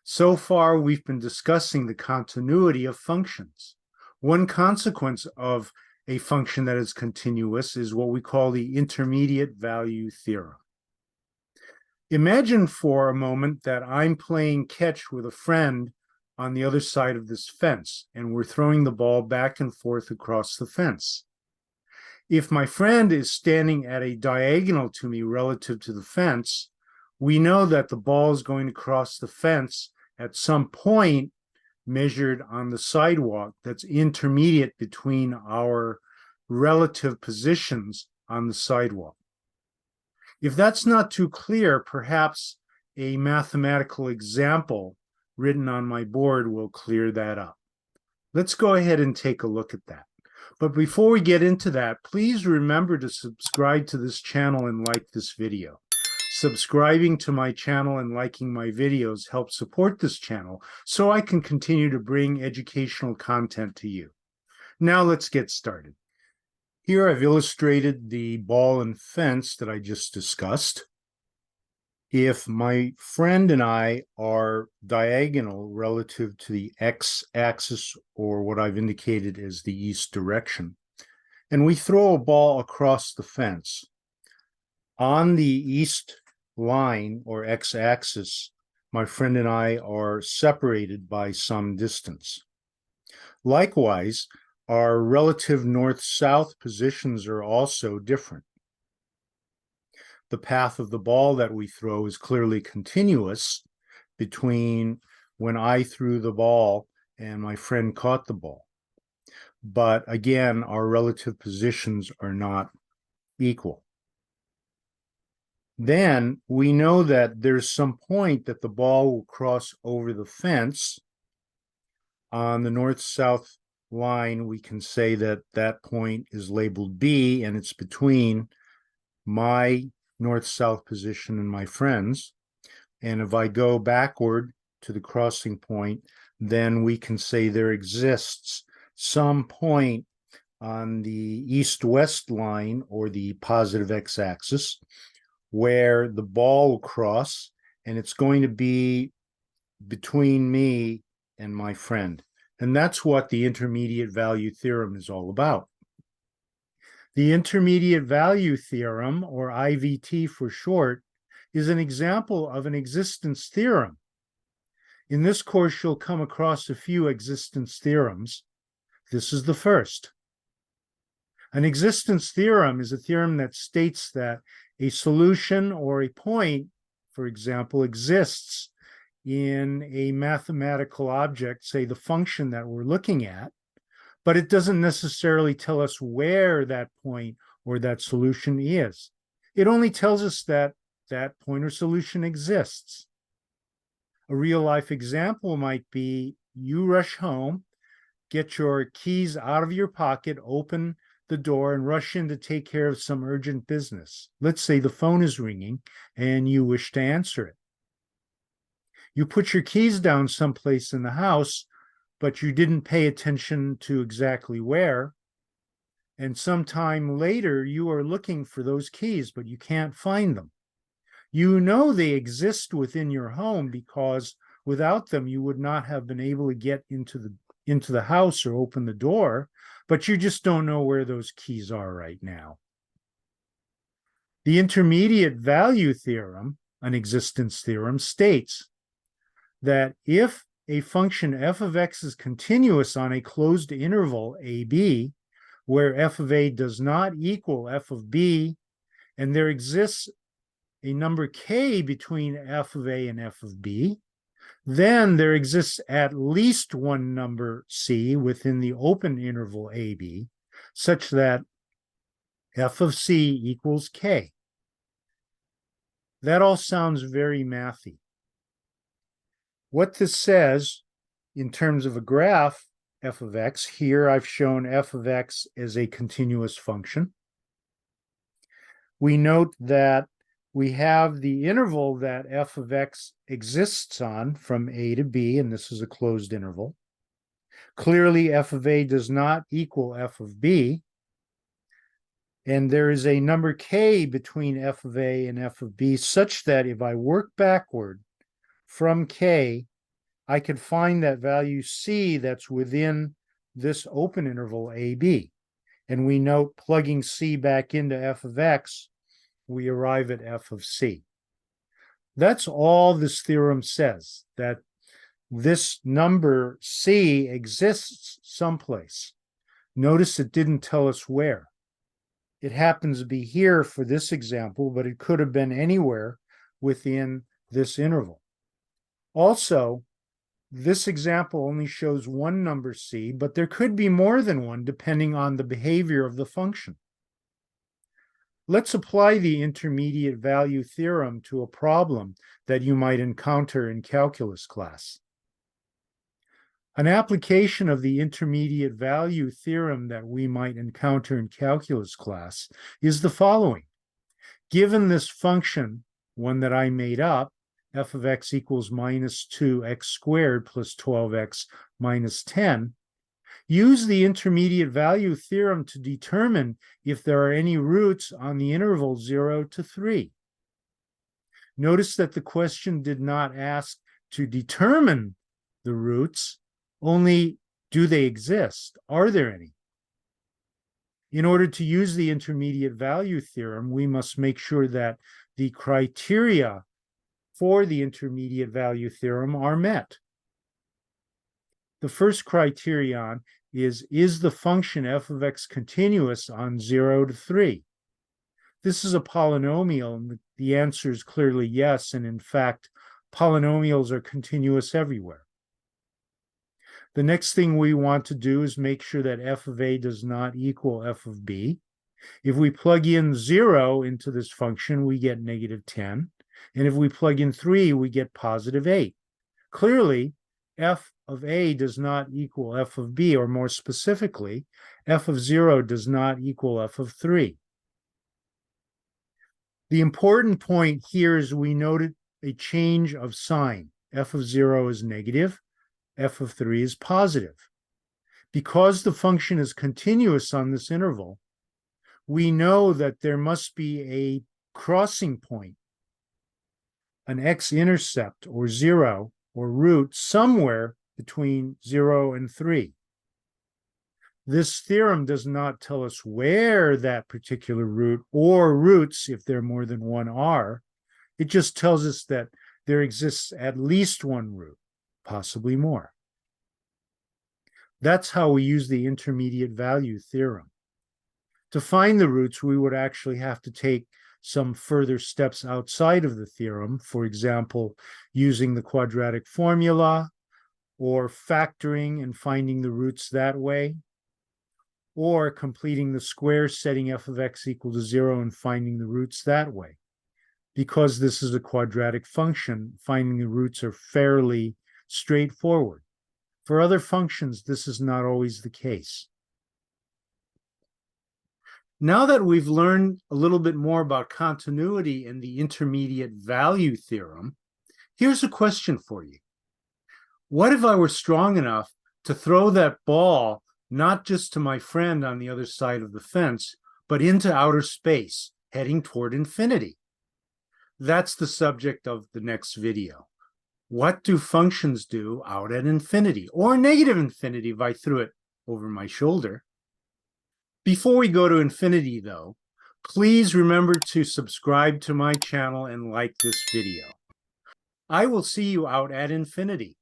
So far, we've been discussing the continuity of functions. One consequence of a function that is continuous is what we call the intermediate value theorem. Imagine for a moment that I'm playing catch with a friend on the other side of this fence, and we're throwing the ball back and forth across the fence. If my friend is standing at a diagonal to me relative to the fence, we know that the ball is going to cross the fence at some point measured on the sidewalk that's intermediate between our relative positions on the sidewalk. If that's not too clear, perhaps a mathematical example written on my board will clear that up. Let's go ahead and take a look at that. But before we get into that, please remember to subscribe to this channel and like this video. Subscribing to my channel and liking my videos helps support this channel so I can continue to bring educational content to you. Now let's get started. Here I've illustrated the ball and fence that I just discussed. If my friend and I are diagonal relative to the x-axis, or what I've indicated as the east direction, and we throw a ball across the fence, on the east line or x-axis, my friend and I are separated by some distance. Likewise, our relative north-south positions are also different. The path of the ball that we throw is clearly continuous between when I threw the ball and my friend caught the ball. But again, our relative positions are not equal. Then we know that there's some point that the ball will cross over the fence. On the north-south line, we can say that that point is labeled B, and it's between my north-south position and my friends. And if I go backward to the crossing point, then we can say there exists some point on the east-west line, or the positive x-axis, where the ball will cross, and it's going to be between me and my friend. And that's what the intermediate value theorem is all about. The intermediate value theorem, or IVT for short, is an example of an existence theorem. In this course, you'll come across a few existence theorems. This is the first. An existence theorem is a theorem that states that a solution or a point, for example, exists in a mathematical object, say the function that we're looking at, but it doesn't necessarily tell us where that point or that solution is. It only tells us that that point or solution exists. A real-life example might be you rush home, get your keys out of your pocket, open the door, and rush in to take care of some urgent business. Let's say the phone is ringing and you wish to answer it. You put your keys down someplace in the house, but you didn't pay attention to exactly where. And sometime later, you are looking for those keys, but you can't find them. You know they exist within your home because without them, you would not have been able to get into the house or open the door, but you just don't know where those keys are right now. The intermediate value theorem, an existence theorem, states that if a function f of x is continuous on a closed interval ab, where f of a does not equal f of b, and there exists a number k between f of a and f of b, then there exists at least one number c within the open interval ab, such that f of c equals k. That all sounds very mathy. What this says in terms of a graph, f of x, here I've shown f of x as a continuous function. We note that we have the interval that f of x exists on from a to b, and this is a closed interval. Clearly, f of a does not equal f of b, and there is a number k between f of a and f of b such that if I work backward from k, I could find that value C that's within this open interval AB. And we note plugging C back into f of x, we arrive at f of C. That's all this theorem says, that this number C exists someplace. Notice it didn't tell us where. It happens to be here for this example, but it could have been anywhere within this interval. Also, this example only shows one number C, but there could be more than one depending on the behavior of the function. Let's apply the intermediate value theorem to a problem that you might encounter in calculus class. An application of the intermediate value theorem that we might encounter in calculus class is the following. Given this function, one that I made up, f of x equals minus 2x squared plus 12x minus 10, use the intermediate value theorem to determine if there are any roots on the interval 0 to 3. Notice that the question did not ask to determine the roots, only do they exist? Are there any? In order to use the intermediate value theorem, we must make sure that the criteria for the intermediate value theorem are met. The first criterion is the function f of x continuous on 0 to 3? This is a polynomial, and the answer is clearly yes, and in fact, polynomials are continuous everywhere. The next thing we want to do is make sure that f of a does not equal f of b. If we plug in 0 into this function, we get negative 10. And if we plug in 3, we get positive 8. Clearly, f of a does not equal f of b, or more specifically, f of 0 does not equal f of 3. The important point here is we noted a change of sign. F of 0 is negative, f of 3 is positive. Because the function is continuous on this interval, we know that there must be a crossing point, an x-intercept or 0 or root somewhere between 0 and 3. This theorem does not tell us where that particular root or roots, if there are more than one, are. It just tells us that there exists at least one root, possibly more. That's how we use the intermediate value theorem. To find the roots, we would actually have to take some further steps outside of the theorem, for example, using the quadratic formula, or factoring and finding the roots that way, or completing the square, setting f of x equal to 0 and finding the roots that way. Because this is a quadratic function, finding the roots are fairly straightforward. For other functions, this is not always the case. Now that we've learned a little bit more about continuity and the intermediate value theorem, here's a question for you. What if I were strong enough to throw that ball not just to my friend on the other side of the fence, but into outer space, heading toward infinity? That's the subject of the next video. What do functions do out at infinity, or negative infinity if I threw it over my shoulder? Before we go to infinity, though, please remember to subscribe to my channel and like this video. I will see you out at infinity.